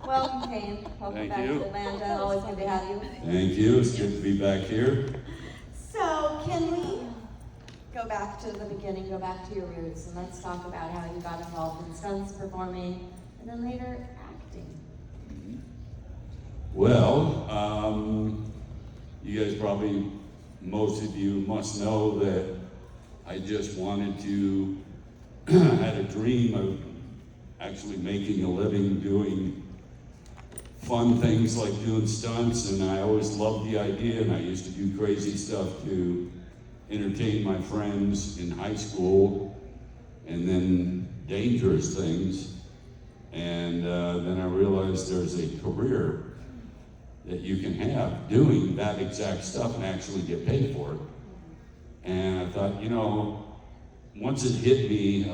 Welcome, Kane. Welcome Thank back you. to Atlanta. Always good to have you. Thank you. It's good to be back here. So, can we go back to the beginning, go back to your roots, and let's talk about how you got involved in stunts, performing, and then later acting. Well, you guys probably, most of you must know that I just wanted to, had a dream of actually making a living doing fun things like doing stunts, and I always loved the idea, and I used to do crazy stuff to entertain my friends in high school, and then dangerous things. And then I realized there's a career that you can have doing that exact stuff and actually get paid for it. And I thought, you know, once it hit me,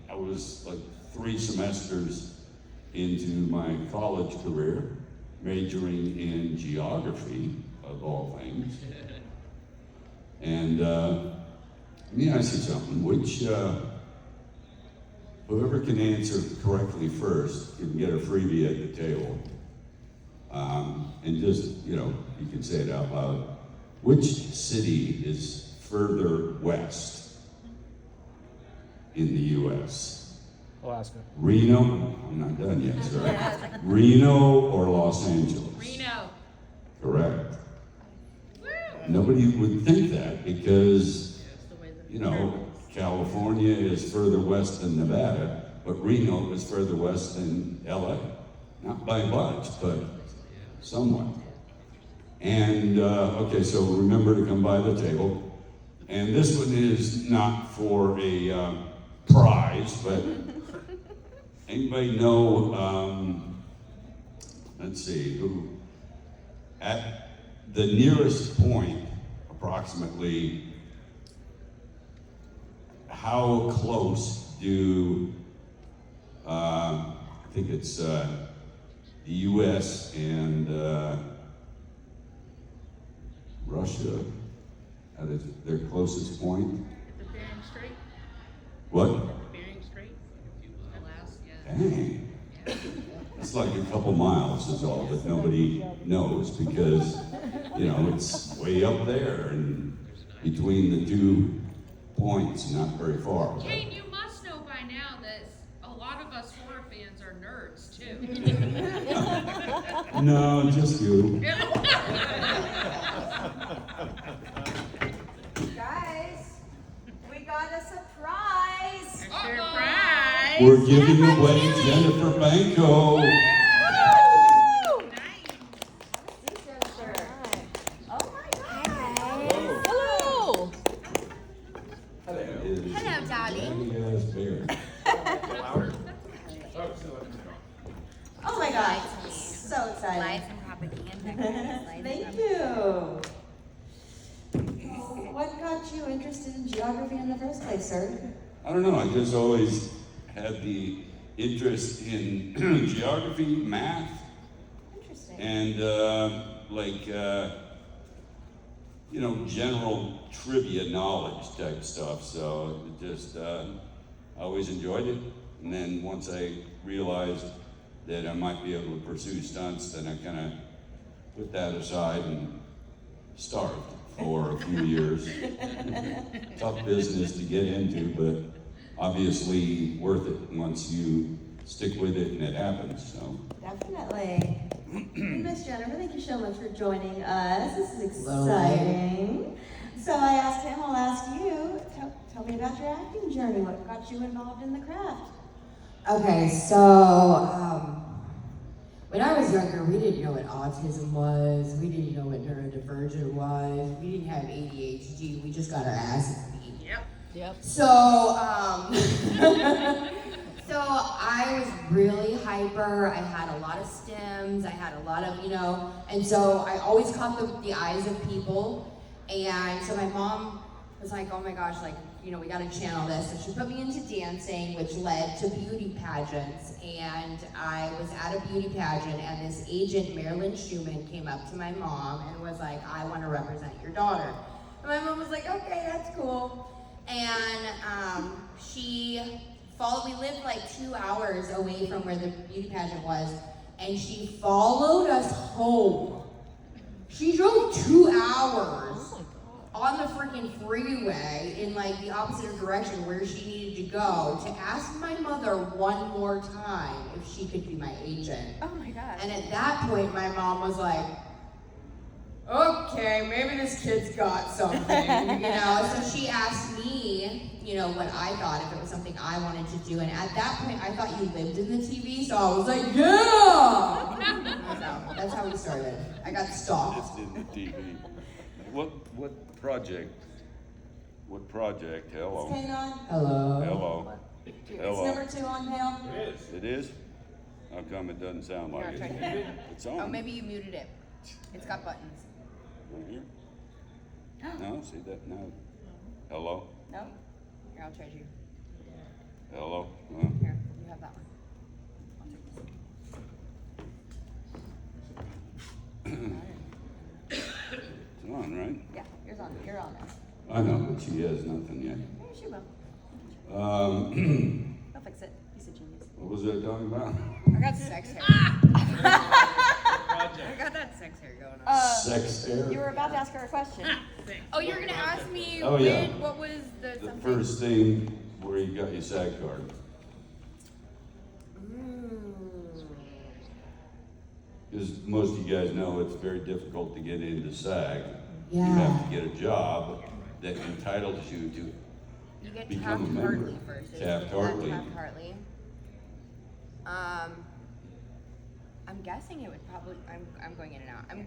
I was like 3 semesters into my college career, majoring in geography, of all things. And let me ask you something, whoever can answer correctly first can get a freebie at the table. And just, you know, you can say it out loud. Which city is further west in the U.S.? Alaska. Reno? I'm not done yet, sir. Reno or Los Angeles? Reno. Correct. Nobody would think that because, you know, California is further west than Nevada, but Reno is further west than LA. Not by much, but somewhat. And, okay, so remember to come by the table. And this one is not for a prize, but anybody know, let's see, who, at the nearest point, approximately, how close do, I think it's the US and Russia at their closest point? The Bering Strait? What? The Bering Strait? Alaska. Dang. It's like a couple miles is all that nobody knows because, you know, it's way up there and between the 2 points, not very far. Kane, you must know by now that a lot of us horror fans are nerds too. No, just you. Guys, we got a surprise! Surprise! We're giving away Jennifer Banko. Nice. Oh my God! Hello. That is Hello, darling. Yes, bear. Oh my God! So excited. Lights and propaganda. Thank you. What got you interested in geography in the first place, sir? I don't know, I just always had the interest in geography, math, Interesting. and you know, general trivia knowledge type stuff. So it just, I always enjoyed it. And then once I realized that I might be able to pursue stunts, then I kind of put that aside and starved for a few years. Tough business to get into, but obviously worth it once you stick with it and it happens. So. Definitely. Miss Jennifer, thank you so much for joining us. This is exciting. So I asked him, I'll ask you, tell me about your acting journey. What got you involved in the craft? Okay, so when I was younger, we didn't know what autism was. We didn't know what neurodivergent was. We didn't have ADHD. We just got our asses beat. Yep. So, so I was really hyper. I had a lot of stims. I had a lot of, you know, and so I always caught the eyes of people. And so my mom was like, oh my gosh, like, you know, we gotta channel this. So she put me into dancing, which led to beauty pageants. And I was at a beauty pageant, and this agent, Marilyn Schumann, came up to my mom and was like, I wanna represent your daughter. And my mom was like, okay, that's cool. And she followed, we lived like 2 hours away from where the beauty pageant was. and she followed us home. She drove 2 hours on the freaking freeway in like the opposite direction where she needed to go to ask my mother one more time if she could be my agent. Oh my God. And at that point, my mom was like, okay, maybe this kid's got something, you know? So she asked me, you know, what I thought, if it was something I wanted to do. And at that point, I thought you lived in the TV, so I was like, yeah! So that's how we started. I got stalked. Just in the TV. What project? What project? Is Hello. Kane on? Hello. Hello. It's Hello. number 2 on now? It is? How come it doesn't sound like Here, I'll it? try it. It's on. Oh, maybe you muted it. It's got buttons. Right here? No, see that? No. Hello? No? Here, I'll trade you. Hello? Here, you have that one. I'll take this. It's on, right? Yeah, yours on. You're on now. I know, but she has nothing yet. Yeah, she will. I'll fix it. He's a genius. What was I talking about? I got sex hair. I got that sex hair going on. Sex hair? You were about to ask her a question. Oh, you were gonna ask me Oh, yeah. what was the The something? first thing where you got your SAG card. Because most of you guys know it's very difficult to get into SAG. You Yeah. have to get a job that entitles you to You get become a Taft-Hartley member. first. It's Taft-Hartley. Taft-Hartley. I'm guessing it would probably. I'm going in and out. I'm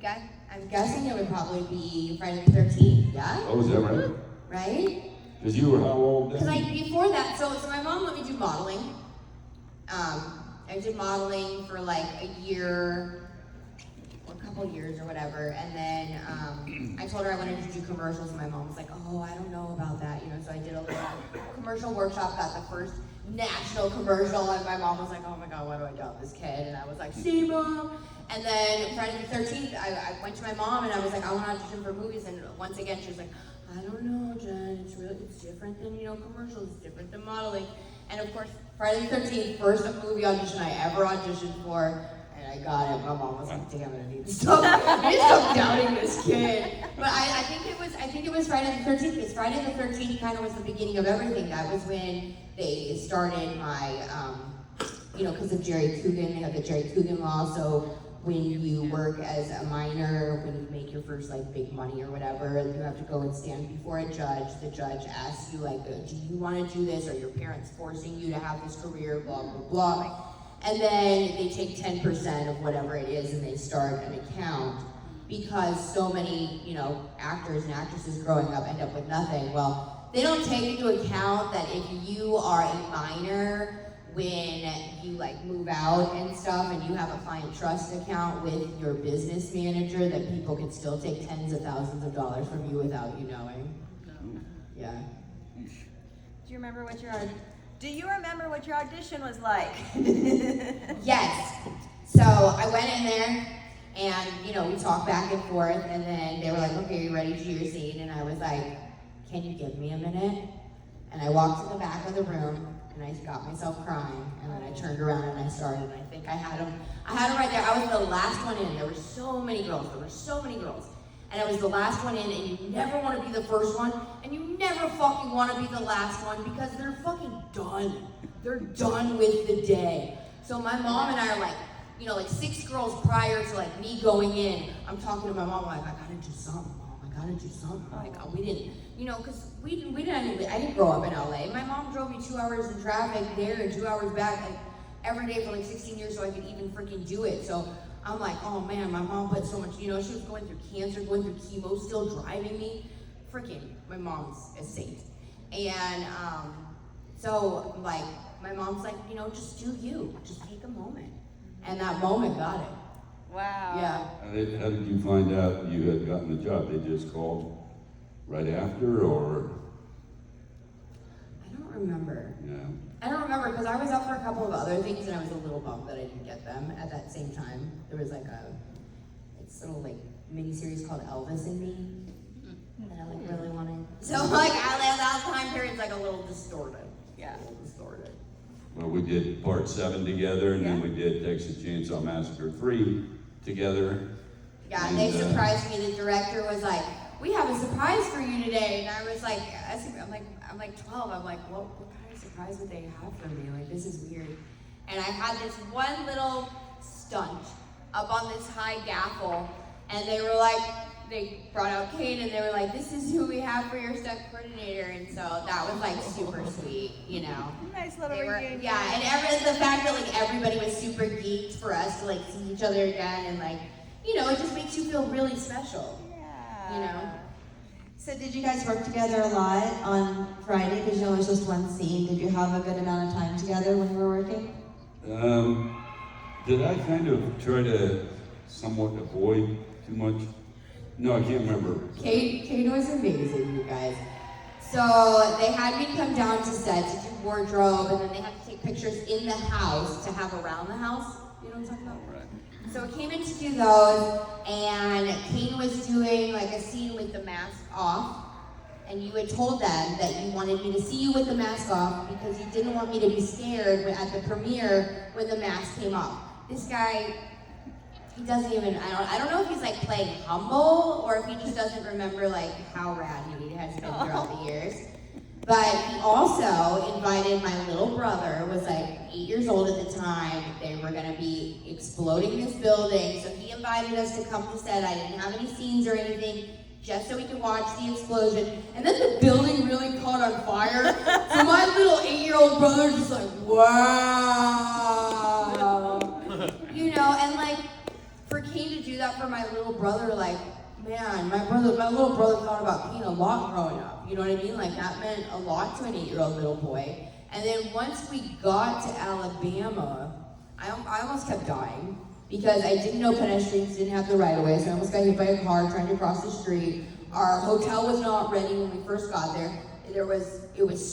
guessing it would probably be Friday the 13th, yeah? Oh, is that right? Right? Because you were how old Because then? before that, so my mom let me do modeling. I did modeling for like a year, or a couple years or whatever, and then I told her I wanted to do commercials, and my mom was like, oh, I don't know about that, you know, so I did a little commercial workshop, got the first national commercial, and my mom was like, oh my God, why do I doubt this kid? And I was like, see, Mom? And then Friday the 13th, I went to my mom, and I was like, I want to audition for movies, and once again, she was like, I don't know, Jen, it's different than, you know, commercials, it's different than modeling. And of course, Friday the 13th, first movie audition I ever auditioned for, and I got it. My mom was like, damn it, I need to stop doubting this kid. But I think it was Friday the 13th, because Friday the 13th kind of was the beginning of everything. That was when they started my, you know, because of Jerry Coogan, they have the Jerry Coogan law, so when you work as a minor, when you make your first like big money or whatever, you have to go and stand before a judge. The judge asks you like, do you want to do this? Are your parents forcing you to have this career? Blah, blah, blah. And then they take 10% of whatever it is and they start an account, because so many, you know, actors and actresses growing up end up with nothing. Well, they don't take into account that if you are a minor, when you like move out and stuff and you have a client trust account with your business manager, that people can still take tens of thousands of dollars from you without you knowing. Yeah. Do you remember what your audition was like? Yes. So I went in there and, you know, we talked back and forth, and then they were like, okay, are you ready to do your scene? And I was like, can you give me a minute? And I walked to the back of the room, and I got myself crying, and then I turned around and I started, and I think I had him right there. I was the last one in. There were so many girls. And I was the last one in, and you never want to be the first one, and you never fucking want to be the last one, because they're fucking done. They're done with the day. So my mom and I are like, you know, like 6 girls prior to like me going in, I'm talking to my mom like, I gotta do something, Mom. I gotta do something. Like, we didn't, you know, because I didn't grow up in LA. My mom drove me 2 hours in traffic there and 2 hours back, like every day for like 16 years so I could even freaking do it. So I'm like, oh man, my mom put so much, you know, she was going through cancer, going through chemo, still driving me. Freaking, my mom's a saint. And so like, my mom's like, you know, just do you, just take a moment. And that moment got it. Wow. Yeah. How did you find out you had gotten the job? They just called right after, or? I don't remember. Yeah. I don't remember, because I was up for a couple of other things and I was a little bummed that I didn't get them at that same time. There was like it's a little like mini-series called Elvis and Me. And I like really wanted. So like, that time period's like a little distorted. Yeah. A little distorted. well, we did part 7 together, and then we did Texas Chainsaw Massacre 3 together. Yeah, And, they surprised me. The director was like, "We have a surprise for you today," and I was like, I'm like 12. I'm like, what kind of surprise would they have for me? Like, this is weird. And I had this one little stunt up on this high gaffle, and they were like, they brought out Kane, and they were like, "This is who we have for your stunt coordinator," and so that was like super sweet, you know. Nice little They were, reunion. yeah, and the fact that like everybody was super geeked for us to like see each other again, and like, you know, it just makes you feel really special. Yeah. You know? So did you guys work together a lot on Friday? Because you know it was just one scene. Did you have a good amount of time together when you were working? Did I kind of try to somewhat avoid too much? No, I can't remember. Kane was amazing, you guys. So they had me come down to set to do wardrobe, and then they had to take pictures in the house to have around the house. You know what I'm talking about? Right. So I came in to do those, and Kane was doing like a scene with the mask off, and you had told them that you wanted me to see you with the mask off because you didn't want me to be scared at the premiere when the mask came off. This guy, he doesn't even, I don't know if he's like playing humble or if he just doesn't remember like how rad he has been throughout the years. But he also invited my little brother, was like 8 years old at the time. They were gonna be exploding this building. So he invited us to come to set. I didn't have any scenes or anything, just so we could watch the explosion. And then the building really caught on fire. So my little 8-year-old brother just like, wow. You know, and like, for Kane to do that for my little brother, like, man, my little brother thought about Kane a lot growing up. You know what I mean? Like, that meant a lot to an 8-year-old little boy. And then once we got to Alabama, I almost kept dying because I didn't know pedestrians didn't have the right of way, so I almost got hit by a car trying to cross the street. Our hotel was not ready when we first got there. It was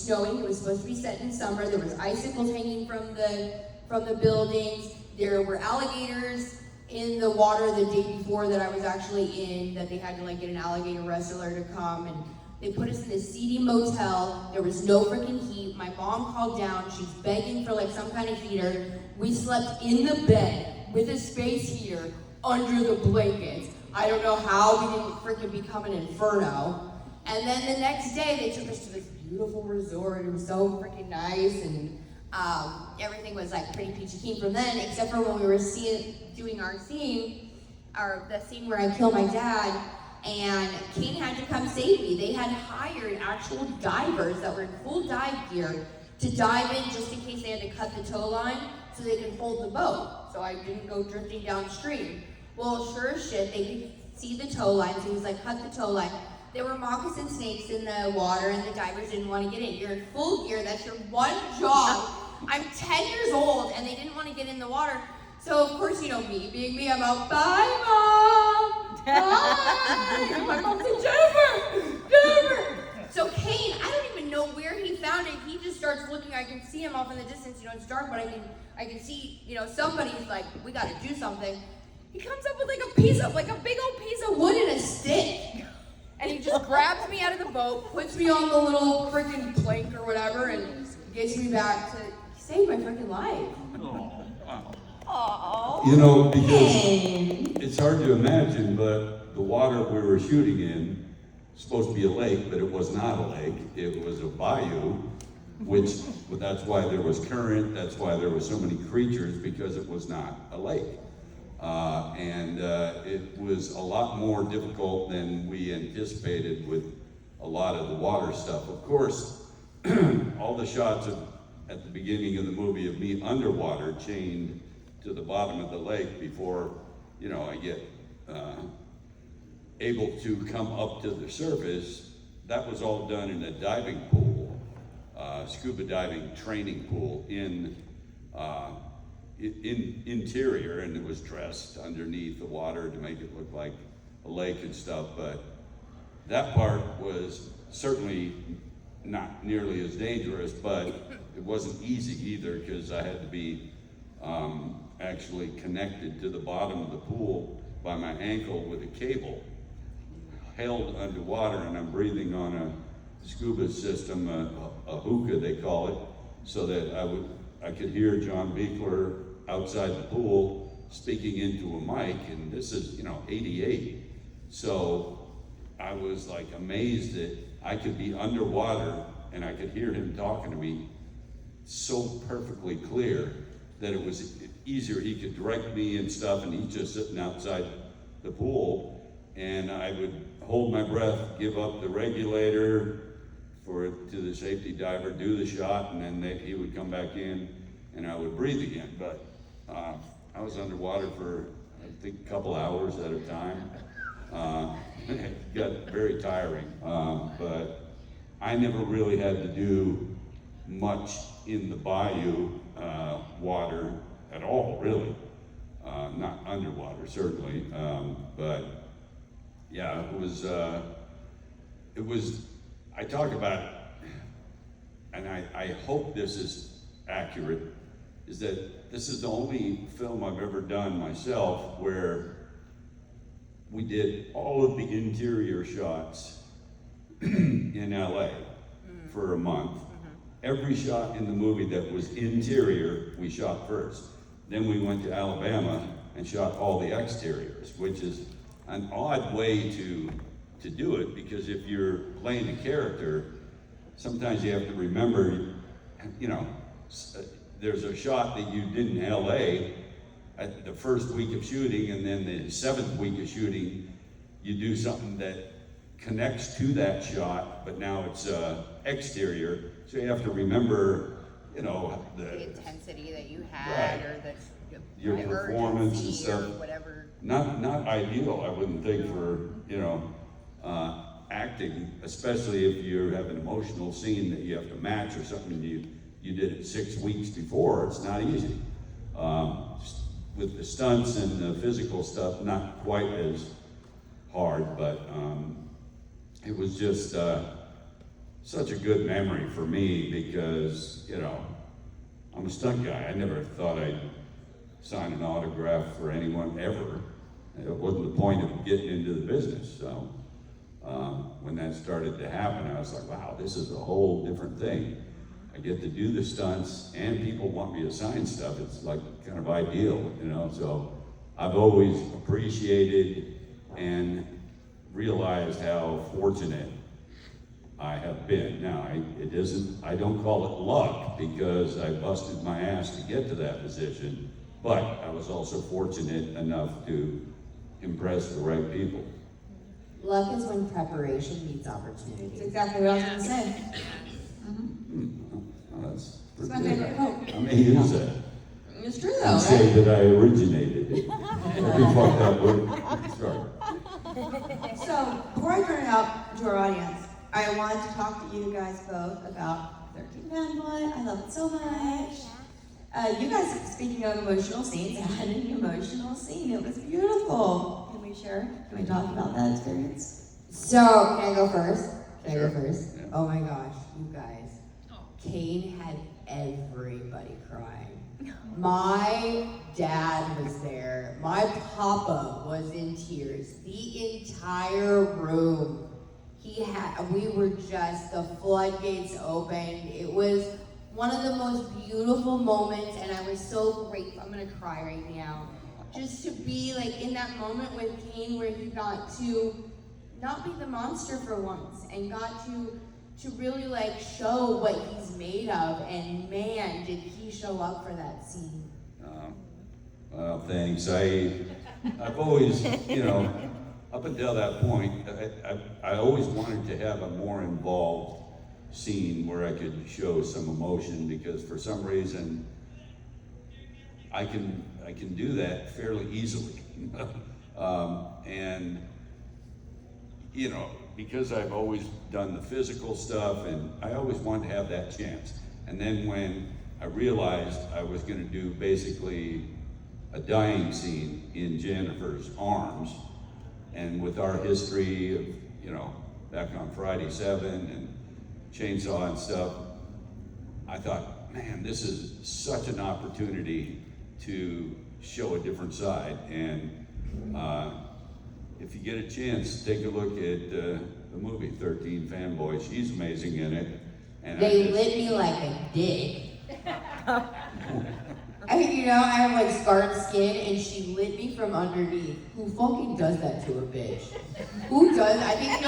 snowing. It was supposed to be set in summer. There was icicles hanging from the buildings. There were alligators in the water the day before that I was actually in, that they had to like get an alligator wrestler to come, and they put us in this seedy motel. There was no freaking heat. My mom called down. She's begging for like some kind of heater. We slept in the bed with a space heater under the blankets. I don't know how we didn't freaking become an inferno. And then the next day they took us to this beautiful resort. It was so freaking nice, and everything was like pretty peachy keen from then, except for when we were doing our scene, the scene where I kill my dad, and Kane had to come save me. They had hired actual divers that were in full dive gear to dive in just in case they had to cut the tow line so they could hold the boat, so I didn't go drifting downstream. Well, sure as shit, they could see the tow line, so he was like, cut the tow line. There were moccasin snakes in the water, and the divers didn't want to get in. You're in full gear, that's your one job. I'm 10 years old, and they didn't want to get in the water. So, of course, you know, me being me, I'm out, bye, Mom! Bye! And my mom said, Jennifer! So Kane, I don't even know where he found it. He just starts looking. I can see him off in the distance. You know, it's dark, but I can see, you know, somebody's like, we got to do something. He comes up with like a big old piece of wood and a stick. And he just grabs me out of the boat, puts me on the little freaking plank or whatever, and gets me back to save my freaking life. Oh, wow. Aww. You know, because Kane. it's hard to imagine, but the water we were shooting in was supposed to be a lake, but it was not a lake. It was a bayou, that's why there was current, that's why there were so many creatures, because it was not a lake. It was a lot more difficult than we anticipated with a lot of the water stuff. Of course, all the shots at the beginning of the movie of me underwater, chained to the bottom of the lake before, you know, I get able to come up to the surface, that was all done in a diving pool, scuba diving training pool in interior, and it was dressed underneath the water to make it look like a lake and stuff. But that part was certainly not nearly as dangerous, but it wasn't easy either, because I had to be actually connected to the bottom of the pool by my ankle with a cable, held underwater, and I'm breathing on a scuba system, a hookah they call it, so that I could hear John Beekler outside the pool speaking into a mic, and this is, 88. So I was like amazed that I could be underwater and I could hear him talking to me so perfectly clear that it was easier. He could direct me and stuff, and he's just sitting outside the pool, and I would hold my breath, give up the regulator to the safety diver, do the shot, and then he would come back in and I would breathe again. But I was underwater for, I think, a couple hours at a time. It got very tiring, but I never really had to do much in the bayou water at all, really. Not underwater, certainly, but yeah, it was, I talk about, and I hope this is accurate, is that this is the only film I've ever done myself where we did all of the interior shots in LA for a month. Every shot in the movie that was interior, we shot first. Then we went to Alabama and shot all the exteriors, which is an odd way to do it, because if you're playing a character, sometimes you have to remember, there's a shot that you did in LA at the first week of shooting, and then the 7th week of shooting, you do something that connects to that shot, but now it's exterior, so you have to remember, The intensity that you had, Right. or Your performance and urgency stuff. or whatever. Not ideal, I wouldn't think, for, acting, especially if you have an emotional scene that you have to match or something you did it 6 weeks before. It's not easy. With the stunts and the physical stuff, not quite as hard, but it was just such a good memory for me, because, I'm a stunt guy. I never thought I'd sign an autograph for anyone ever. It wasn't the point of getting into the business. So when that started to happen, I was like, wow, this is a whole different thing. I get to do the stunts, and people want me to sign stuff. It's like kind of ideal, So I've always appreciated and realized how fortunate I have been. Now, I don't call it luck, because I busted my ass to get to that position, but I was also fortunate enough to impress the right people. Luck is when preparation meets That's opportunity. exactly what I was gonna say. Well, that's It's pretty my good. favorite quote. I may use that It's true though, and say right? that I originated it. Every fucked up word. Sorry. So, before I turn it out to our audience, I wanted to talk to you guys both about 13 Fanboy. I love it so much. You guys, speaking of emotional scenes, had an emotional scene. It was beautiful. Can we share? Can we talk about that experience? So, can I go first? Can I go first? Yeah. Oh my gosh, you guys. Oh. Kane had everybody crying. My dad was there. My papa was in tears. The entire room. We were just, the floodgates opened. It was one of the most beautiful moments, and I was so grateful. I'm gonna cry right now. Just to be like in that moment with Kane, where he got to not be the monster for once, and got to really like show what he's made of, and man, did he show up for that scene. Well, thanks. I've always, up until that point, I always wanted to have a more involved scene where I could show some emotion, because for some reason I can do that fairly easily. And because I've always done the physical stuff, and I always wanted to have that chance. And then when I realized I was going to do basically a dying scene in Jennifer's arms, and with our history of, back on Friday 7 and chainsaw and stuff, I thought, man, this is such an opportunity to show a different side. And if you get a chance, take a look at the movie 13 Fanboy. She's amazing in it. And They lit me like a dick. I have like scarred skin and she lit me from underneath. Who fucking does that to a bitch? Who does? I think,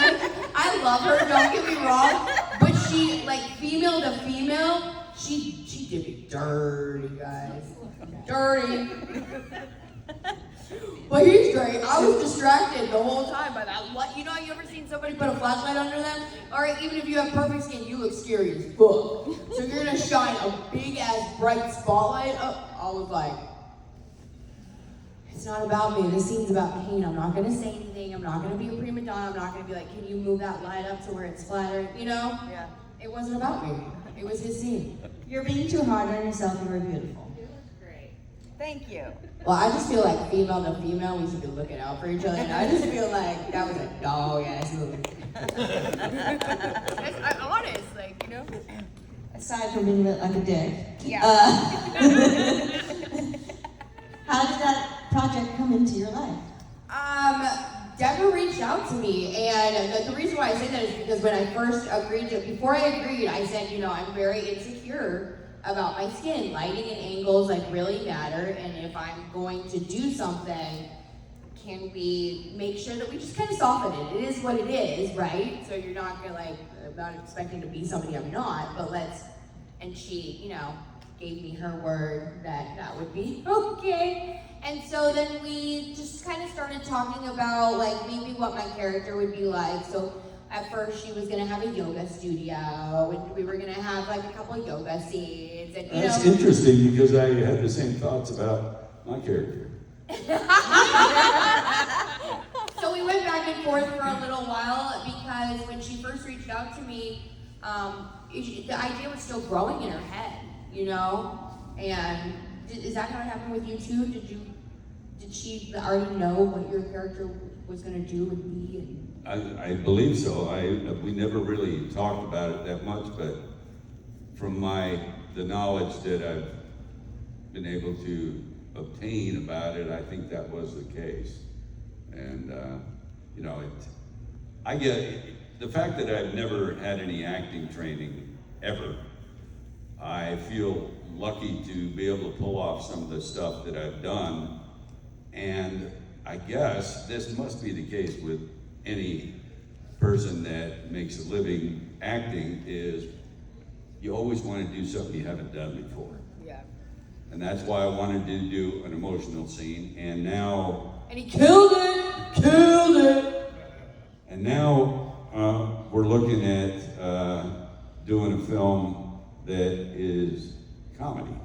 I love her, don't get me wrong, but she, like, female to female, she did me dirty, guys. Dirty. But he's great. I was distracted the whole time by that. You ever seen somebody put a flashlight under them? Alright, even if you have perfect skin, you look scary as fuck. So you're gonna shine a big ass bright spotlight up. I was like, it's not about me. This scene's about Kane. I'm not gonna say anything. I'm not gonna be a prima donna. I'm not gonna be like, can you move that light up to where it's flattering? Yeah. It wasn't about me. It was his scene. You're being too hard on yourself. You were beautiful. Great. Thank you. Well, I just feel like female to female, we should be looking out for each other. And I just feel like that was a dog ass movie. I'm honest, Aside from being like a dick. Yeah. How did that project come into your life? Deborah reached out to me, and the reason why I say that is because when I first agreed before I agreed, I said, I'm very insecure about my skin. Lighting and angles really matter, and if I'm going to do something, can we make sure that we just kind of soften it? It is what it is, right? So you're not gonna I'm not expecting to be somebody I'm not, but and she, gave me her word that would be okay. And so then we just kind of started talking about maybe what my character would be like. So at first she was gonna have a yoga studio, and we were gonna have a couple yoga seats, and That's interesting because I had the same thoughts about my character. So we went back and forth for a little while because when she first reached out to me, the idea was still growing in her head, And is that how it happened with you too? Did she already know what your character was going to do and be? I believe so. We never really talked about it that much, but from the knowledge that I've been able to obtain about it, I think that was the case. And I get the fact that I've never had any acting training ever. I feel lucky to be able to pull off some of the stuff that I've done, and I guess this must be the case with any person that makes a living acting, is you always want to do something you haven't done before. Yeah. And that's why I wanted to do an emotional scene, and now... And he killed it! Killed it! And now we're looking at doing a film that is comedy.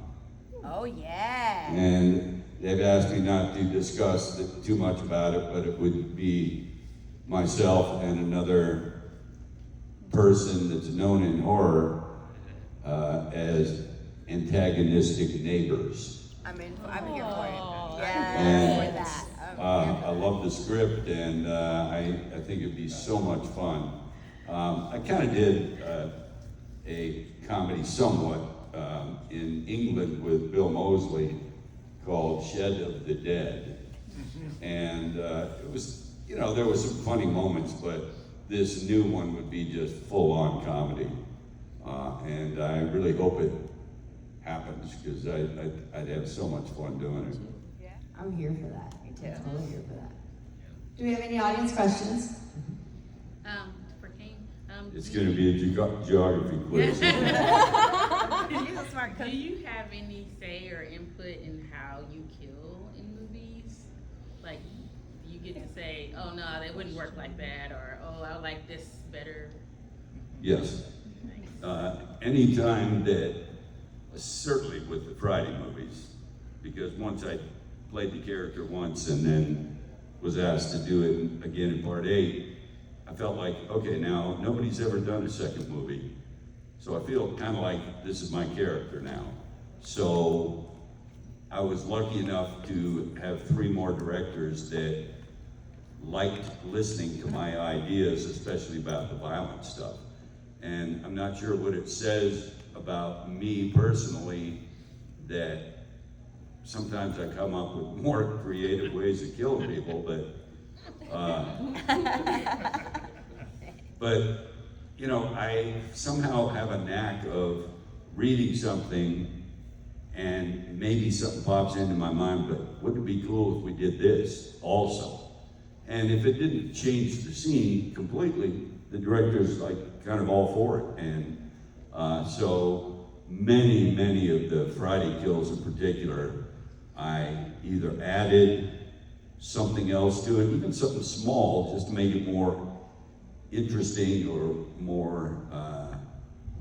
Oh, yeah. And they've asked me not to discuss too much about it, but it would be myself and another person that's known in horror as antagonistic neighbors. I'm here for it. And For that. I love the script, and I think it'd be so much fun. I kind of did a comedy somewhat in England with Bill Moseley called Shed of the Dead. And it was, there were some funny moments, but this new one would be just full-on comedy. And I really hope it happens, because I'd have so much fun doing it. Yeah. I'm here for that. Me too. I'm totally here for that. Do we have any audience questions? For Kane. It's going to be a geography quiz. She's a smart Do cook. you have any say or input in how you kill in movies? Like, you get to say, oh no, they wouldn't work like that, or oh, I like this better. Yes. Anytime that, certainly with the Friday movies, because once I played the character once and then was asked to do it again in part 8, I felt like, okay, now nobody's ever done a second movie, so I feel kind of like this is my character now. So I was lucky enough to have 3 more directors that liked listening to my ideas, especially about the violent stuff. And I'm not sure what it says about me personally that sometimes I come up with more creative ways of killing people, but I somehow have a knack of reading something and maybe something pops into my mind, but wouldn't it be cool if we did this also? And if it didn't change the scene completely, the director's like kind of all for it. And so many of the Friday kills in particular, I either added something else to it, even something small, just to make it more interesting or more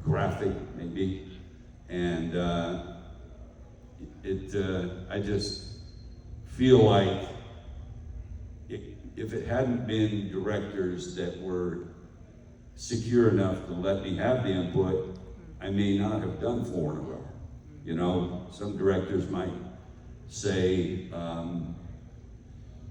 graphic, maybe. And I just feel like if it hadn't been directors that were secure enough to let me have the input, I may not have done 4 in a row. You know, some directors might say,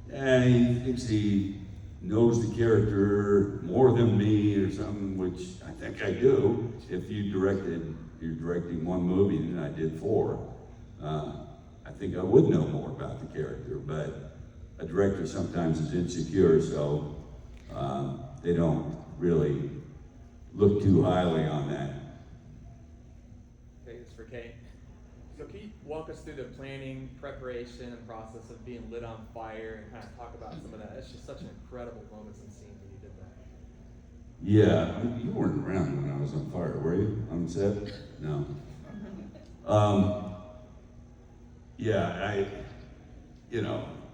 he thinks he knows the character more than me or something, which I think I do. If you're directing 1 movie and I did 4, I think I would know more about the character, but a director sometimes is insecure, so they don't really look too highly on that. Okay, it's for Kane. So can you walk us through the planning, preparation, and process of being lit on fire and kind of talk about some of that? It's just such an incredible moments and scenes when you did that. Yeah, you weren't around when I was on fire, were you? On set? No.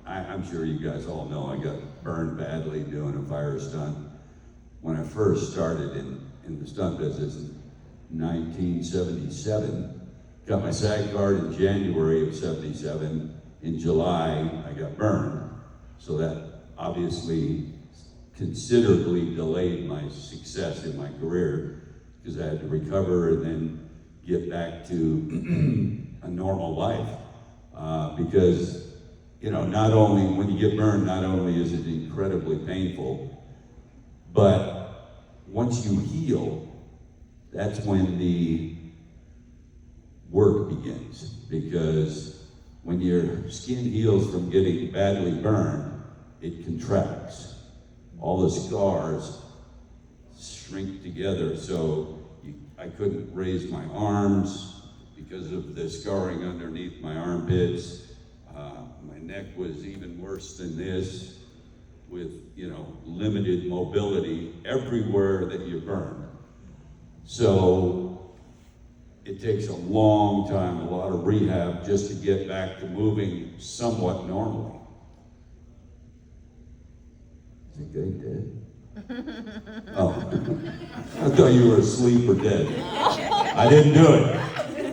I'm sure you guys all know I got burned badly doing a fire stunt when I first started in the stunt business in 1977. Got my SAG card in January of 77. In July, I got burned. So that obviously considerably delayed my success in my career because I had to recover and then get back to a normal life. Because, not only when you get burned, not only is it incredibly painful, but once you heal, that's when the work begins. Because when your skin heals from getting badly burned, it contracts. All the scars shrink together, so I couldn't raise my arms because of the scarring underneath my armpits. My neck was even worse than this, with limited mobility everywhere that you burn. So it takes a long time, a lot of rehab just to get back to moving somewhat normally. Is it good, dead? Oh, I thought you were asleep or dead. I didn't do it.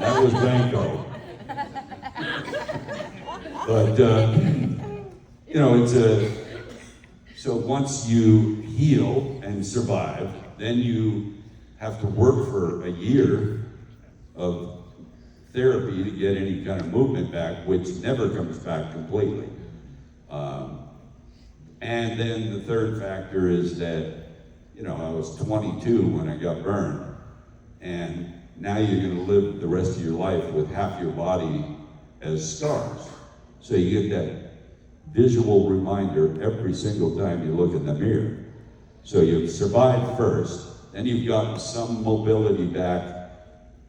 That was Banko. But, so once you heal and survive, then you have to work for a year of therapy to get any kind of movement back, which never comes back completely. And then the third factor is that, I was 22 when I got burned, and now you're gonna live the rest of your life with half your body as scars. So you get that visual reminder every single time you look in the mirror. So you've survived first, then you've gotten some mobility back,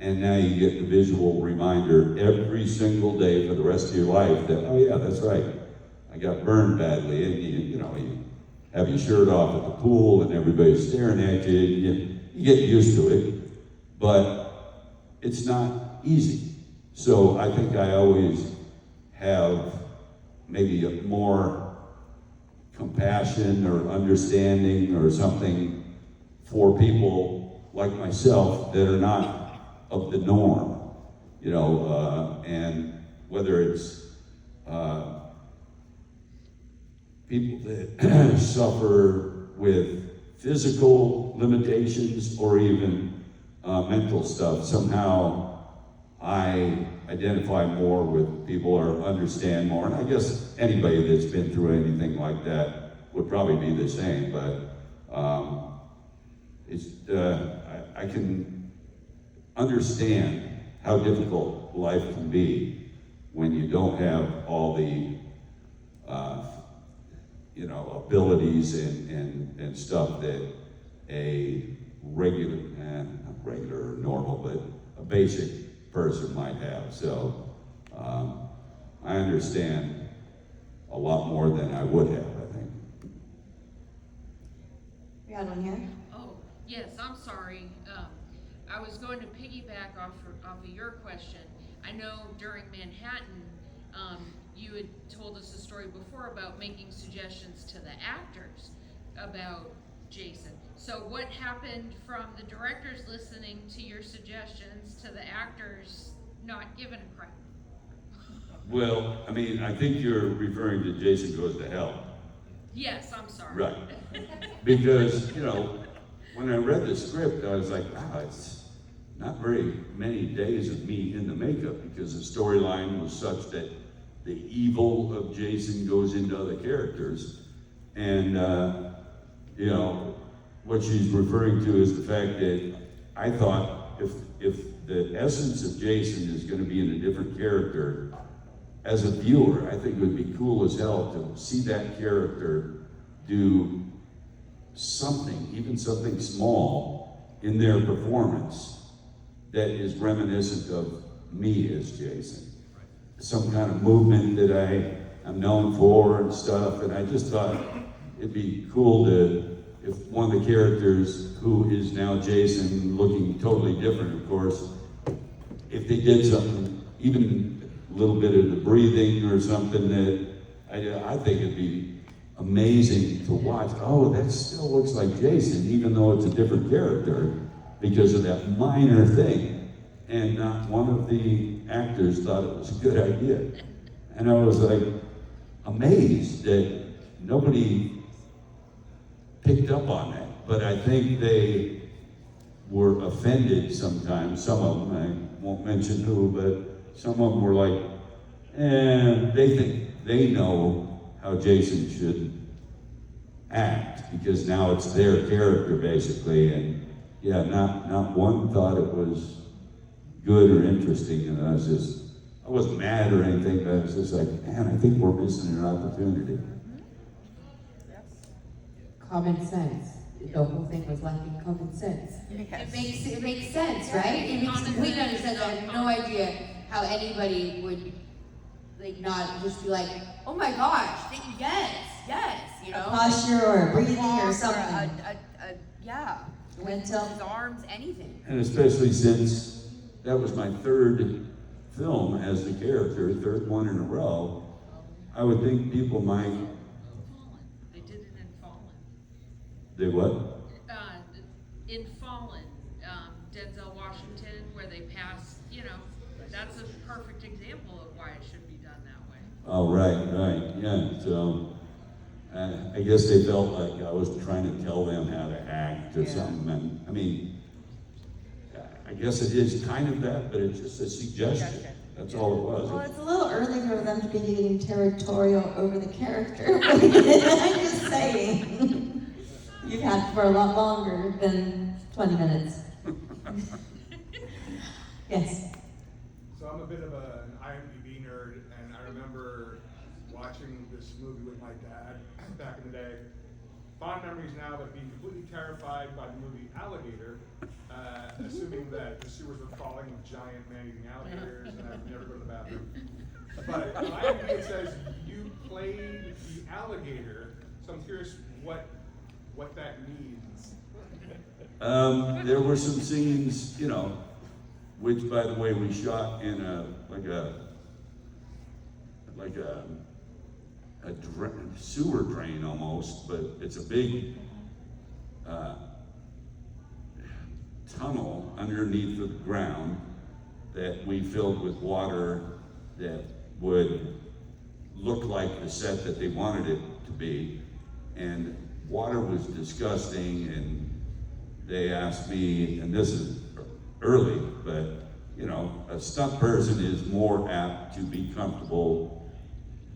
and now you get the visual reminder every single day for the rest of your life that, oh yeah, that's right, I got burned badly. And you have your shirt off at the pool and everybody's staring at you, you get used to it, but it's not easy. So I think I always have maybe a more compassion or understanding or something for people like myself that are not of the norm, and whether it's people that suffer with physical limitations or even mental stuff. Somehow I identify more with people or understand more, and I guess anybody that's been through anything like that would probably be the same, but I can understand how difficult life can be when you don't have all the abilities and stuff that a regular, not regular or normal, but a basic person might have. So I understand a lot more than I would have, I think. We got one here. Oh, yes, I'm sorry. I was going to piggyback off of your question. I know during Manhattan, you had told us a story before about making suggestions to the actors about Jason. So what happened from the directors listening to your suggestions to the actors not giving a crap? Well, I mean, I think you're referring to Jason Goes to Hell. Yes, I'm sorry. Right. Because, you know, when I read the script, I was like, wow, it's not very many days of me in the makeup, because the storyline was such that the evil of Jason goes into other characters. And, you know, what she's referring to is the fact that I thought if the essence of Jason is going to be in a different character, as a viewer, I think it would be cool as hell to see that character do something, even something small, in their performance that is reminiscent of me as Jason. Some kind of movement that I am known for and stuff, and I just thought it'd be cool to, if one of the characters who is now Jason, looking totally different, of course, if they did something, even a little bit of the breathing or something, that I think it'd be amazing to watch. Oh, that still looks like Jason, even though it's a different character, because of that minor thing. And not one of the actors thought it was a good idea. And I was like amazed that nobody picked up on that. But I think they were offended sometimes, some of them, I won't mention who, but some of them were like, they think they know how Jason should act, because now it's their character basically, and yeah, not one thought it was good or interesting, and I wasn't mad or anything, but I was just like, man, I think we're missing an opportunity. Common sense. The whole thing was lacking common sense. Yes. It makes sense, right? It makes complete sense. I have no idea how anybody would like not just be like, oh my gosh, yes, you know? A posture or a breathing or walk something. Yeah. Mental. His arms, anything. And especially since that was my third film as the character, third one in a row, I would think people might. Fallen. They did it in Fallen. They what? In Fallen, Denzel Washington, where they pass, you know, that's a perfect example of why it should be done that way. Oh, right, yeah. So I guess they felt like I was trying to tell them how to act or something. And I mean, I guess it is kind of that, but it's just a suggestion. That's all it was. Well, it's a little early for them to be getting territorial over the character. I'm just saying. You've had it for a lot longer than 20 minutes. Yes. So I'm a bit of an IMDb nerd, and I remember watching this movie with my dad back in the day. Fond memories now, but being completely terrified by the movie Alligator, assuming that the sewers were crawling with giant man-eating alligators, and I would never go to the bathroom. But on IMDb it says you played the alligator, so I'm curious what that means. There were some scenes, you know, which, by the way, we shot in a sewer drain almost, but it's a big tunnel underneath the ground that we filled with water that would look like the set that they wanted it to be. And water was disgusting, and they asked me, and this is early, but you know, a stunt person is more apt to be comfortable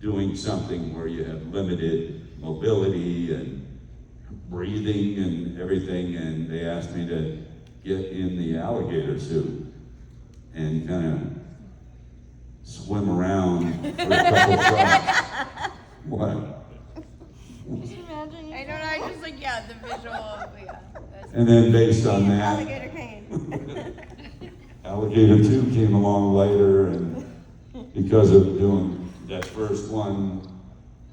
doing something where you have limited mobility and breathing and everything, and they asked me to get in the alligator suit and kind of swim around for a couple shots. What? I don't know, I just like, the visual of, And then based on that, Alligator Kane. Alligator 2 came along later, and because of doing that first one,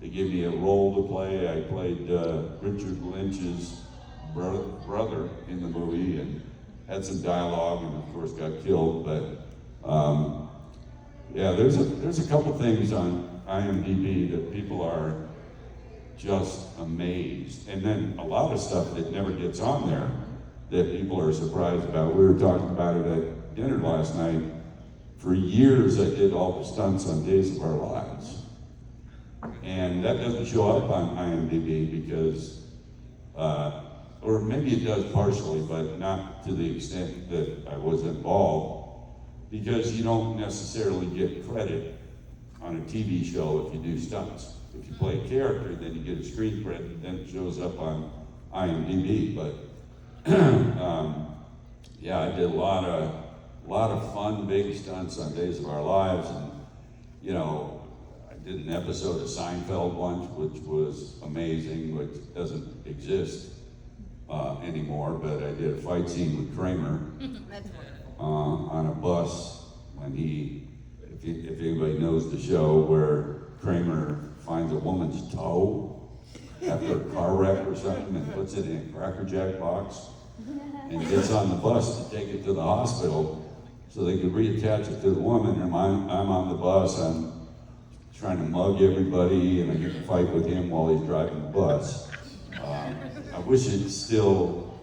they gave me a role to play. I played Richard Lynch's brother in the movie and had some dialogue, and of course got killed. But yeah, there's a couple things on IMDb that people are just amazed, and then a lot of stuff that never gets on there that people are surprised about. We were talking about it at dinner last night. For years, I did all the stunts on Days of Our Lives. And that doesn't show up on IMDb because, or maybe it does partially, but not to the extent that I was involved, because you don't necessarily get credit on a TV show if you do stunts. If you play a character, then you get a screen credit, then it shows up on IMDb. But yeah, I did a lot of fun big stunts on Days of Our Lives, and you know, I did an episode of Seinfeld once, which was amazing, which doesn't exist anymore. But I did a fight scene with Kramer on a bus when if anybody knows the show, where Kramer finds a woman's toe after a car wreck or something and puts it in a Cracker Jack box and gets on the bus to take it to the hospital so they could reattach it to the woman. And I'm on the bus, I'm trying to mug everybody, and I get in a fight with him while he's driving the bus. I wish it still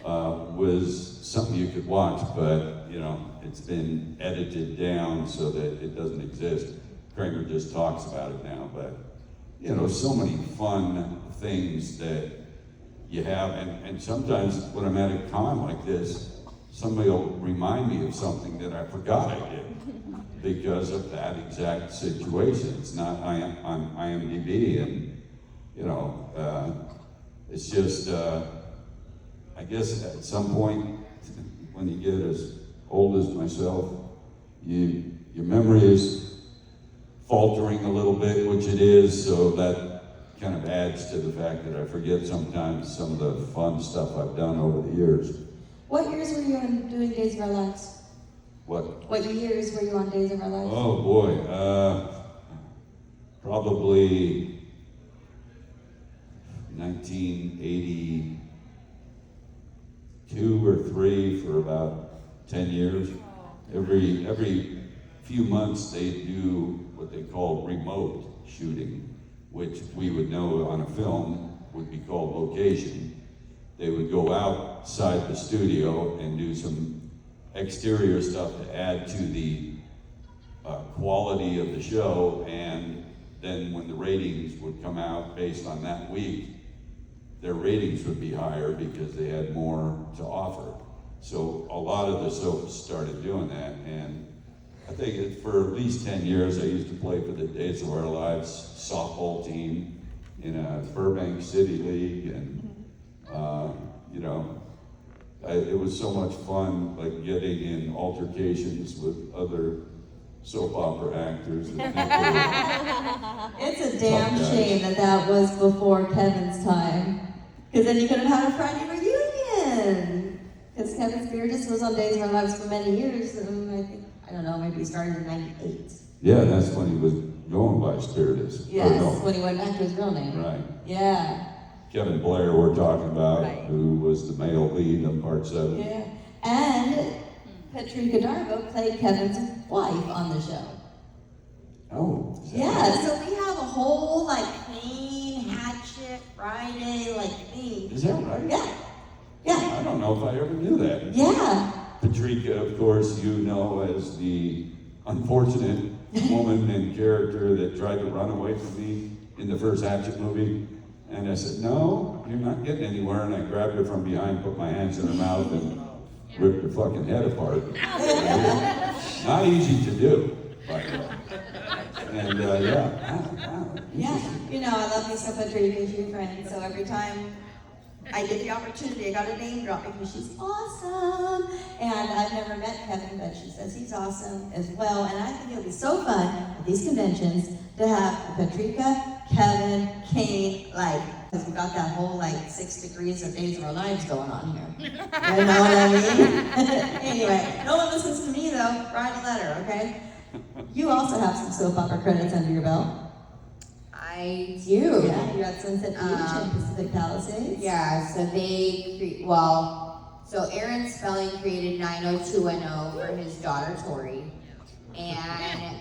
was something you could watch, but you know, it's been edited down so that it doesn't exist. Kramer just talks about it now, but you know, so many fun things that you have, and sometimes when I'm at a con like this, somebody will remind me of something that I forgot I did because of that exact situation. It's not on IMDb, and you know, it's just, I guess at some point when you get as old as myself, your memory is faltering a little bit, which it is, so that kind of adds to the fact that I forget sometimes some of the fun stuff I've done over the years. What years were you on doing Days of Our Lives? What years were you on Days of Our Lives? Oh boy, probably 1982 or 3 for about 10 years. Every few months they do what they call remote shooting, which we would know on a film would be called location. They would go outside the studio and do some exterior stuff to add to the quality of the show, and then when the ratings would come out based on that week, their ratings would be higher because they had more to offer. So a lot of the soaps started doing that, and I think for at least 10 years I used to play for the Days of Our Lives softball team in a Burbank City League, and you know, it was so much fun, like getting in altercations with other soap opera actors. It's a damn shame that was before Kevin's time, because then you could have had a Friday reunion. Because Kevin Spiritus was on Days of Our Lives for many years, and I don't know, maybe he started in '98. Yeah, that's when he was going by Spiritus. Yes, Or no. when he went back to his real name. Right. Yeah. Kevin Blair we're talking about, Right. who was the male lead on Part 7. Yeah. And Patrika Darbo played Kevin's wife on the show. Oh. is that Yeah, right? so we have a whole like Kane, Hatchet, Friday like theme. Is that right? Yeah. Yeah. I don't know if I ever knew that. Yeah. Patrika, of course, you know as the unfortunate woman and character that tried to run away from me in the first Hatchet movie. And I said, no, you're not getting anywhere. And I grabbed her from behind, put my hands in her mouth, and ripped her fucking head apart. Not easy to do, by the way. And yeah. Wow. Yeah. You know, I love me so Patrika, she's your friend. So every time I get the opportunity, I got a name drop because she's awesome. And I've never met Kevin, but she says he's awesome as well. And I think it'll be so fun at these conventions to have Patrika, Kevin, Kane, like, because we got that whole like 6 degrees of Days of Our Lives going on here. You know what I mean? Anyway, no one listens to me though. Write a letter, okay? You also have some soap opera credits under your belt. I do. Yeah, you got Sunset Beach and Pacific Palisades. Yeah, so Aaron Spelling created 90210 for his daughter Tori, and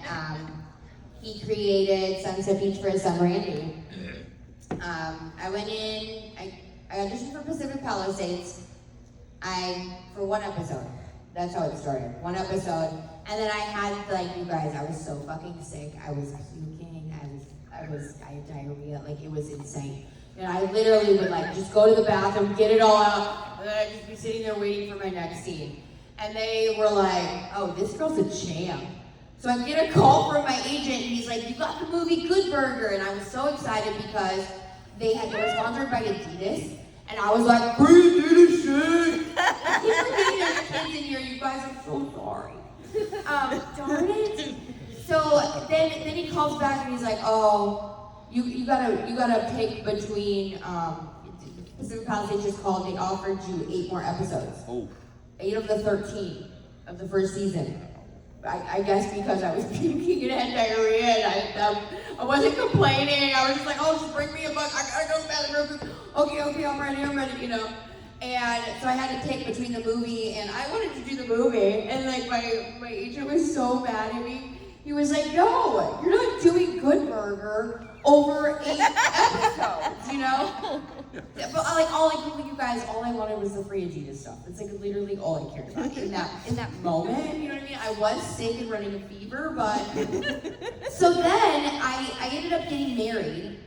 he created Sunset Beach for his son Randy. I went in, I auditioned for Pacific Palisades, for one episode. That's how it started, one episode. And then I had, like, you guys, I was so fucking sick. I was puking, I had diarrhea, like, it was insane. And I literally would, like, just go to the bathroom, get it all out, and then I'd just be sitting there waiting for my next scene. And they were like, oh, this girl's a champ. So I get a call from my agent, and he's like, you got the movie Good Burger. And I was so excited because they were sponsored by Adidas. And I was like, free Adidas shit! I keep forgetting there's kids in here, you guys, I'm so sorry. Darn it. So then he calls back and he's like, oh, you gotta pick between, Pacific Palisades just called, they offered you 8 more episodes. Oh. 8 of the 13 of the first season. I guess because I was puking and had diarrhea and I wasn't complaining. I was just like, oh, just bring me a book. I gotta go to the bathroom. Okay, I'm ready, you know. And so I had to pick between the movie and I wanted to do the movie. And like my agent was so mad at me. He was like, no, you're not doing Good Burger over 8 episodes, you know? But you guys, all I wanted was the free Adidas stuff. It's like literally all I cared about in that moment. You know what I mean? I was sick and running a fever, but so then I ended up getting married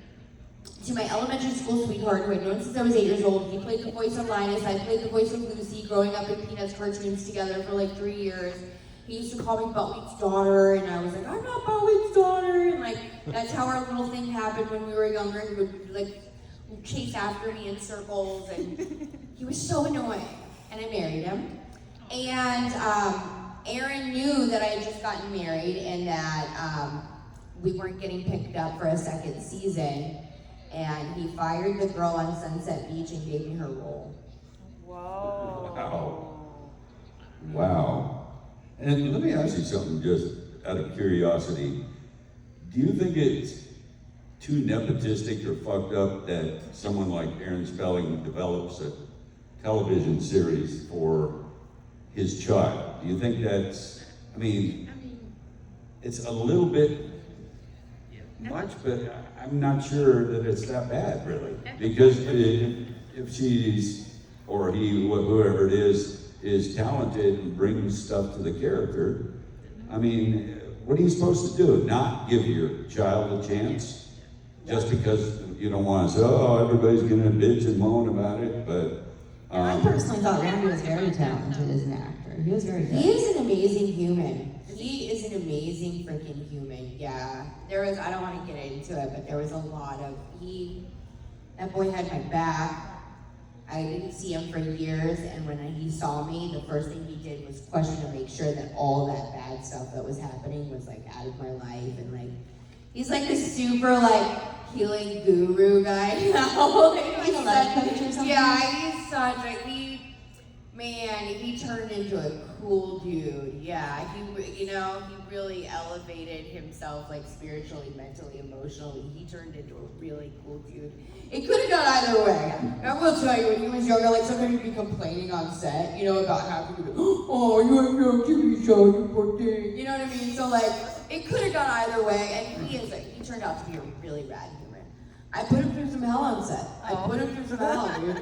to my elementary school sweetheart who I'd known since I was 8 years old. He played the voice of Linus, I played the voice of Lucy, growing up in Peanuts cartoons together for like 3 years. He used to call me Buttweed's daughter, and I was like, I'm not Buttweed's daughter, and like, that's how our little thing happened when we were younger. He would like chase after me in circles, and he was so annoying. And I married him. And Aaron knew that I had just gotten married and that we weren't getting picked up for a second season. And he fired the girl on Sunset Beach and gave me her role. Whoa. Wow. And let me ask you something just out of curiosity. Do you think it's too nepotistic or fucked up that someone like Aaron Spelling develops a television series for his child? Do you think that's, I mean, it's a little bit much, but I'm not sure that it's that bad, really. Because if she's, or he, whoever it is talented and brings stuff to the character, I mean, what are you supposed to do? Not give your child a chance? Just because you don't want to say, oh, everybody's gonna bitch and moan about it, but... I personally thought Randy was very talented as an actor. He was very good. He is an amazing human. He is an amazing freaking human, yeah. I don't want to get into it, but there was a lot of, that boy had my back. I didn't see him for years, and when he saw me, the first thing he did was question to make sure that all that bad stuff that was happening was like out of my life, and like, he's like this super like healing guru guy now. Like a life coach or something? Yeah, he's such a, he turned into a cool dude. Yeah, he really elevated himself, like spiritually, mentally, emotionally. He turned into a really cool dude. It could have gone either way. I will tell you, when he was younger, like sometimes he'd be complaining on set, about having to be, oh, you have no TV show, you poor thing. You know what I mean? So like, it could have gone either way, and he turned out to be a really rad human. I put him through some hell on set. I put him through some hell, dude.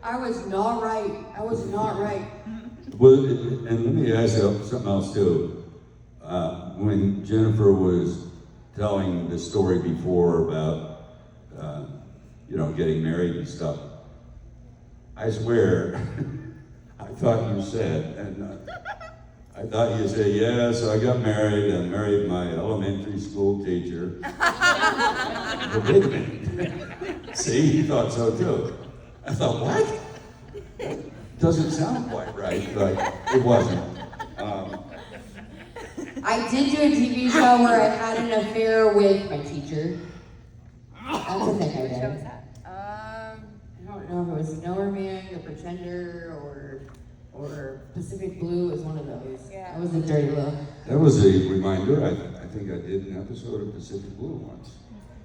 I was not right. Well, and let me ask you something else too. When Jennifer was telling the story before about, getting married and stuff, I swear, I thought you said, yeah, so I got married and married my elementary school teacher. But wait a minute. See, he thought so too. I thought, what? Doesn't sound quite right, but it wasn't. I did do a TV show where I had an affair with my teacher. That's the thing I did. I don't know if it was Nowhere Man, The Pretender, or Pacific Blue was one of those. Yeah. I was a dirty little. That was a reminder. I think I did an episode of Pacific Blue once.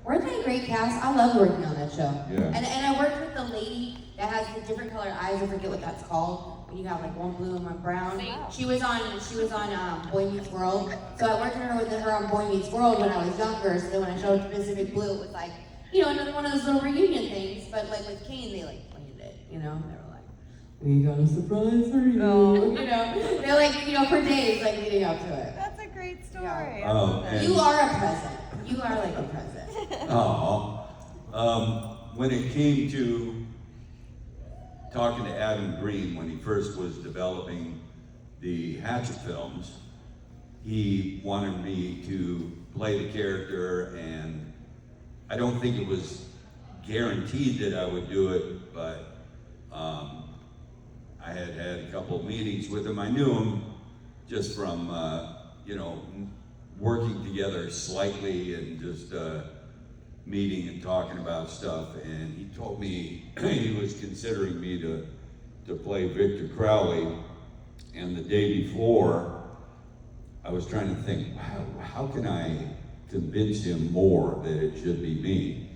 Weren't they a great cast? I love working on that show. Yeah. And I worked with the lady that has the different colored eyes. I forget what that's called. When you have like one blue and one brown. She was on Boy Meets World. So I worked with her on Boy Meets World when I was younger. So then when I showed up to Pacific Blue, it was like, you know, another one of those little reunion things. But like with Kane, they like planned it. You know, they were like, "We got a surprise for you." You know, they're like, you know, for days like leading up to it. That's a great story. Yeah. I love that. You are a present. You are like a present. When it came to talking to Adam Green when he first was developing the Hatchet films, he wanted me to play the character, and I don't think it was guaranteed that I would do it, but I had had a couple of meetings with him. I knew him just from, you know, working together slightly and just meeting and talking about stuff, and he told me he was considering me to play Victor Crowley, and the day before I was trying to think, how can I convince him more that it should be me?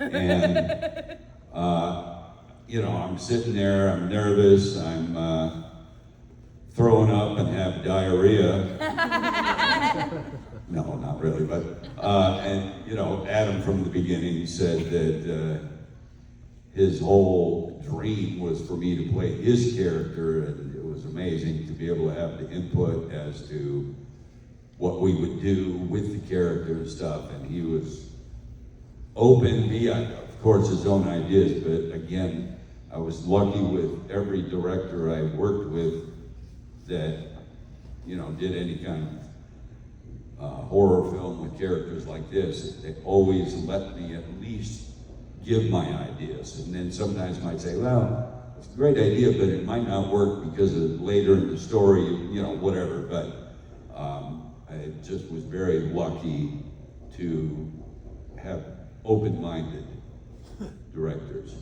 And you know, I'm sitting there, I'm nervous, I'm throwing up and have diarrhea. No, not really, but, and, you know, Adam from the beginning said that his whole dream was for me to play his character, and it was amazing to be able to have the input as to what we would do with the character and stuff, and he was open. He had, of course, his own ideas, but again, I was lucky with every director I worked with that, you know, did any kind of horror film with characters like this. They always let me at least give my ideas, and then sometimes might say, well, it's a great idea, but it might not work because of later in the story, you know, whatever. But I just was very lucky to have open-minded directors.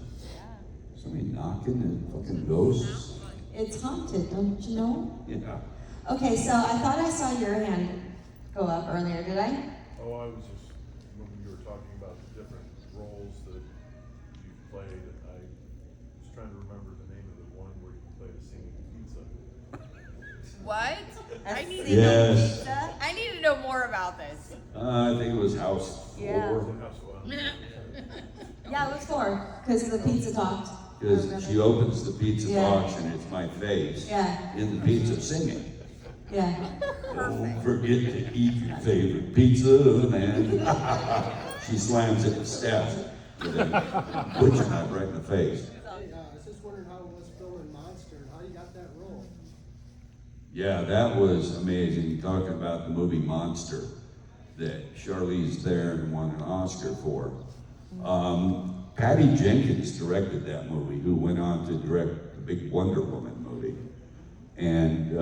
Somebody knocking and fucking ghosts. It's haunted, don't you know? Yeah. Okay, so I thought I saw your hand go up earlier, did I? Oh, I was just, when you were talking about the different roles that you've played, I was trying to remember the name of the one where you played a singing pizza. What? Yes. I need to know more about this. I think it was House Yeah. 4. That's what- Yeah, it was 4, because the pizza talked. Because she opens the pizza Yeah. box and it's my face Yeah. in the pizza singing. Yeah. Don't forget to eat your favorite pizza, man. She slams it and stabs it with a butcher knife right in the face. I was just wondering how it was filming Monster and how you got that role. Yeah, that was amazing. Talking about the movie Monster that Charlize Theron won an Oscar for. Patty Jenkins directed that movie, who went on to direct the big Wonder Woman movie. And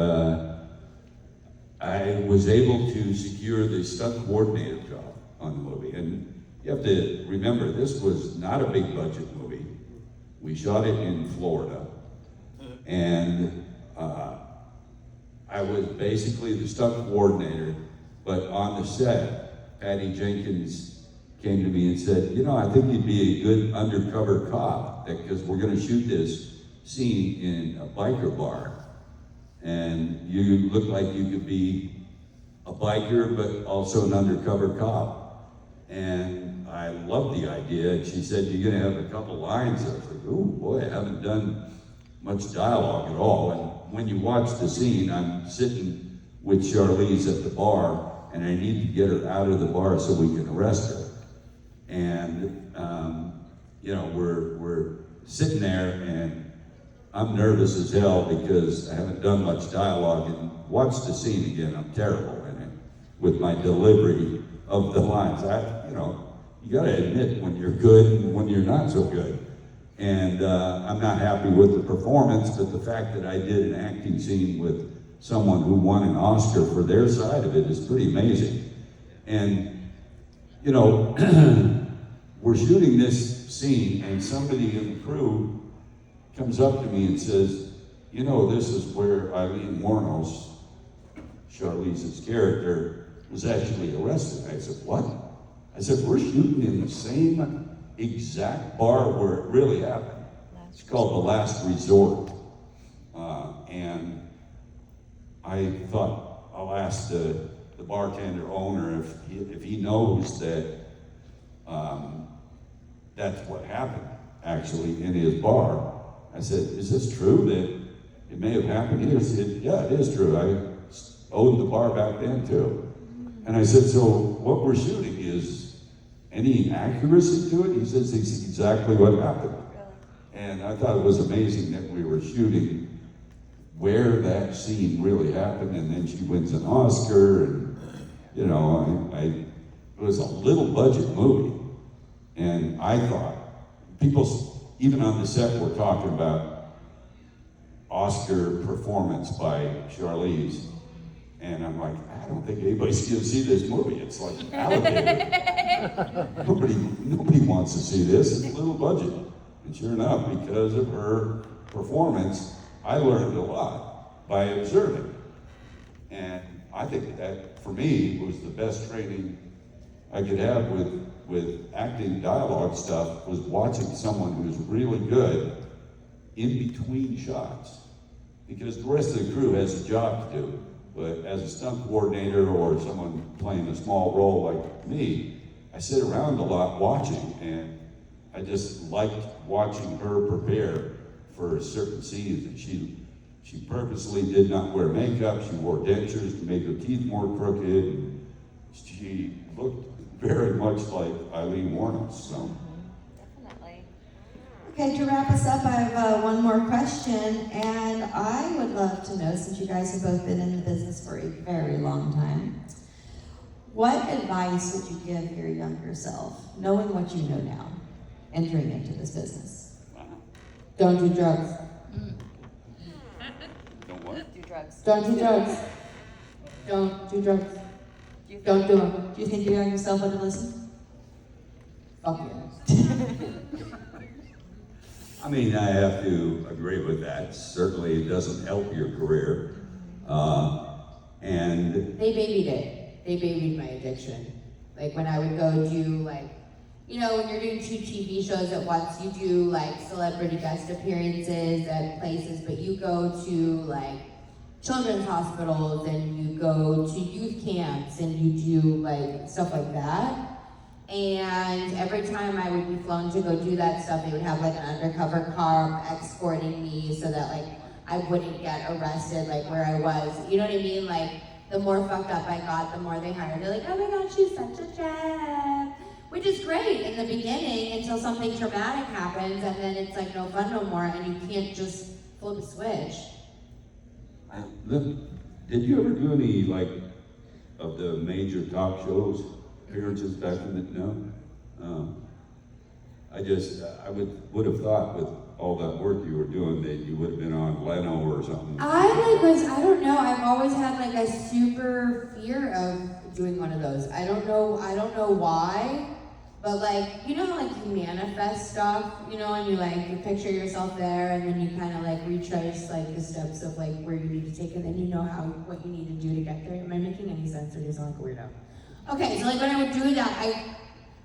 I was able to secure the stunt coordinator job on the movie. And you have to remember, this was not a big budget movie. We shot it in Florida. And I was basically the stunt coordinator, but on the set, Patty Jenkins came to me and said, you know, I think you'd be a good undercover cop, because we're gonna shoot this scene in a biker bar. And you look like you could be a biker, but also an undercover cop. And I loved the idea. And she said, you're gonna have a couple lines. I was like, oh boy, I haven't done much dialogue at all. And when you watch the scene, I'm sitting with Charlize at the bar, and I need to get her out of the bar so we can arrest her. And you know, we're sitting there, and I'm nervous as hell because I haven't done much dialogue. And watch the scene again, I'm terrible in it with my delivery of the lines. You know, you gotta admit when you're good and when you're not so good. And I'm not happy with the performance, but the fact that I did an acting scene with someone who won an Oscar for their side of it is pretty amazing. And, you know, we're shooting this scene, and somebody in the crew comes up to me and says, you know, this is where Eileen Wuornos Charlize's character, was actually arrested. I said, what? I said, we're shooting in the same exact bar where it really happened. It's called The Last Resort. And I thought, I'll ask the bartender owner if he knows that that's what happened, actually, in his bar. I said, is this true that it may have happened here? He said, yeah, it is true. I owned the bar back then, too. And I said, so what we're shooting is any accuracy to it? He says, it's exactly what happened. And I thought it was amazing that we were shooting where that scene really happened, and then she wins an Oscar, and you know, it was a little budget movie, and I thought, people, even on the set, were talking about Oscar performance by Charlize, and I'm like, I don't think anybody's gonna see this movie. It's like allocated. Nobody wants to see this. It's a little budget. And sure enough, because of her performance, I learned a lot by observing. And I think that, for me, was the best training I could have with acting dialogue stuff, was watching someone who's really good in between shots. Because the rest of the crew has a job to do. But as a stunt coordinator or someone playing a small role like me, I sit around a lot watching, and I just liked watching her prepare for certain scenes. And she purposely did not wear makeup. She wore dentures to make her teeth more crooked. And she looked very much like Eileen Wuornos. So. Definitely. Okay, to wrap us up, I have one more question, and I would love to know, since you guys have both been in the business for a very long time, what advice would you give your younger self, knowing what you know now, entering into this business? Don't do drugs. Don't what? Do drugs. Don't do drugs. Don't do drugs. Don't do them. Do you think your younger self would have listened? Fuck yeah. I mean, I have to agree with that. Certainly, it doesn't help your career. And They babied it. They babied my addiction. Like when I would go do like, you know, when you're doing 2 TV shows at once, you do like celebrity guest appearances at places, but you go to like children's hospitals and you go to youth camps and you do like stuff like that. And every time I would be flown to go do that stuff, they would have like an undercover car escorting me so that like I wouldn't get arrested like where I was. You know what I mean? Like the more fucked up I got, the more they hired. They're like, oh my God, she's such a gem. Which is great in the beginning until something traumatic happens and then it's like no fun no more and you can't just flip a switch. did you ever do any, like, of the major talk shows, appearances back in the, no? I would have thought with all that work you were doing that you would have been on Leno or something. I don't know, I've always had like a super fear of doing one of those. I don't know why, but like, you know, like you manifest stuff, you know, and you picture yourself there and then you kind of like retrace like the steps of like where you need to take and then you know what you need to do to get there. Am I making any sense or do you sound like a weirdo? Okay, so like when I would do that,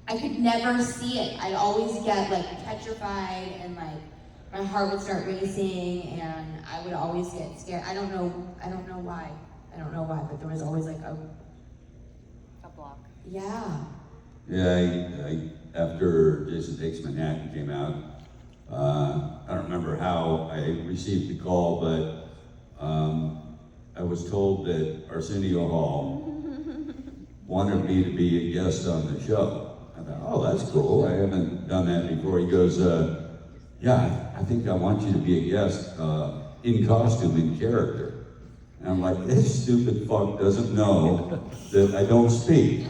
I could never see it. I'd always get like petrified and like my heart would start racing and I would always get scared. I don't know why, but there was always like a block. Yeah. Yeah, after Jason Takes Manhattan came out, I don't remember how I received the call, but I was told that Arsenio Hall wanted me to be a guest on the show. I thought, oh, that's cool. I haven't done that before. He goes, yeah, I think I want you to be a guest in costume, in character. And I'm like, this stupid fuck doesn't know that I don't speak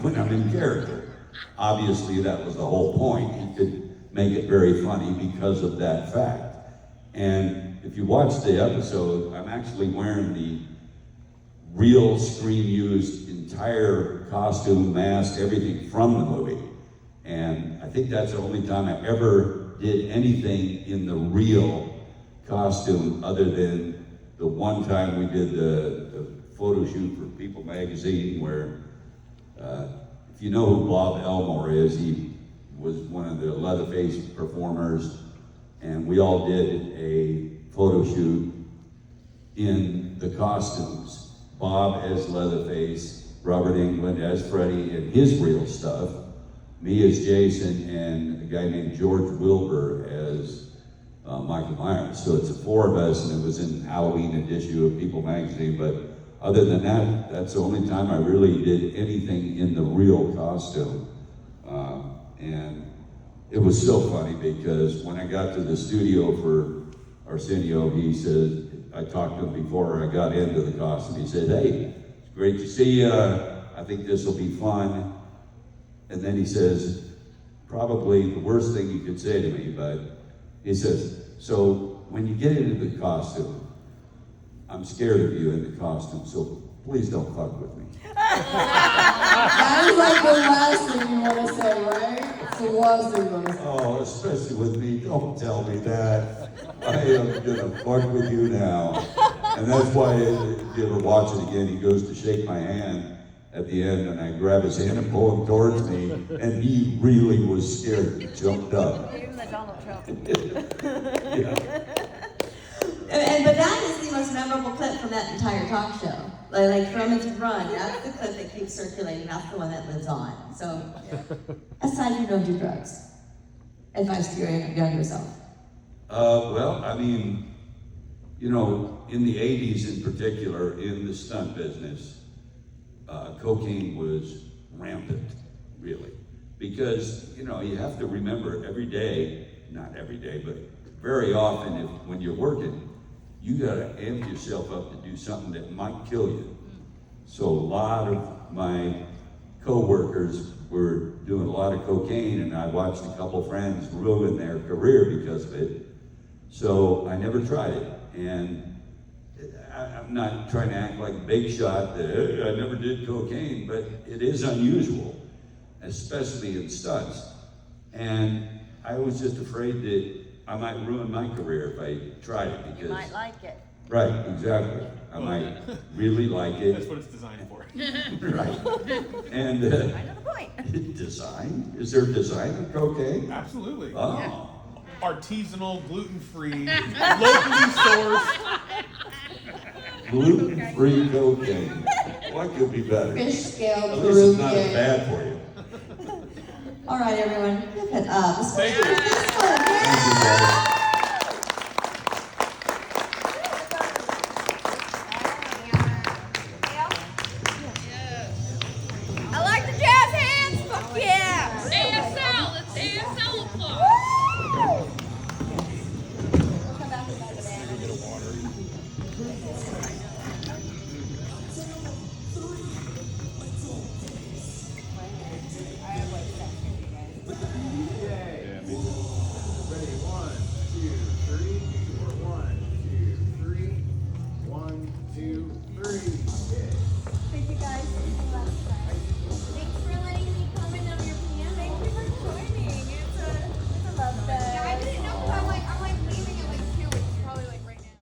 when I'm in character. Obviously, that was the whole point. He could make it very funny because of that fact. And if you watch the episode, I'm actually wearing the real screen-used entire costume, mask, everything from the movie. And I think that's the only time I ever did anything in the real costume other than the one time we did the photo shoot for People magazine where, if you know who Bob Elmore is, he was one of the Leatherface performers, and we all did a photo shoot in the costumes. Bob as Leatherface, Robert Englund as Freddy and his real stuff, me as Jason, and a guy named George Wilbur as Michael Myers. So it's the four of us, and it was in Halloween issue of People magazine. But other than that, that's the only time I really did anything in the real costume. And it was so funny because when I got to the studio for Arsenio, he says, I talked to him before I got into the costume. He said, hey, it's great to see you. I think this will be fun. And then he says, probably the worst thing you could say to me, but he says, so when you get into the costume, I'm scared of you in the costume, so please don't fuck with me. That is like the last thing you want to say, right? It's the last thing you want to say. Oh, especially with me, don't tell me that. I am gonna fuck with you now. And that's why, if you ever watch it again, he goes to shake my hand at the end, and I grab his hand and pull him towards me, and he really was scared. He jumped up. Even the Donald Trump. Yeah. But that is the most memorable clip from that entire talk show. Like from its run, that's the clip that keeps circulating. That's the one that lives on. So, aside from don't do drugs, advice to your younger self. Well, I mean, you know, in the 80s in particular, in the stunt business, cocaine was rampant, really. Because, you know, you have to remember every day, not every day, but very often when you're working, you gotta amp yourself up to do something that might kill you. So a lot of my co-workers were doing a lot of cocaine, and I watched a couple friends ruin their career because of it. So I never tried it. And I'm not trying to act like a big shot that hey, I never did cocaine, but it is unusual, especially in stunts. And I was just afraid that I might ruin my career if I tried it because... You might like it. Right, exactly. I might really like it. That's what it's designed for. Right. And... I know the point. Design? Is there design in cocaine? Absolutely. Oh. Yeah. Artisanal, gluten-free, locally sourced. Gluten-free cocaine. What could be better? Fish scale, At least it's not as Peruvian. bad for you. All right, everyone, give it up. Thank you.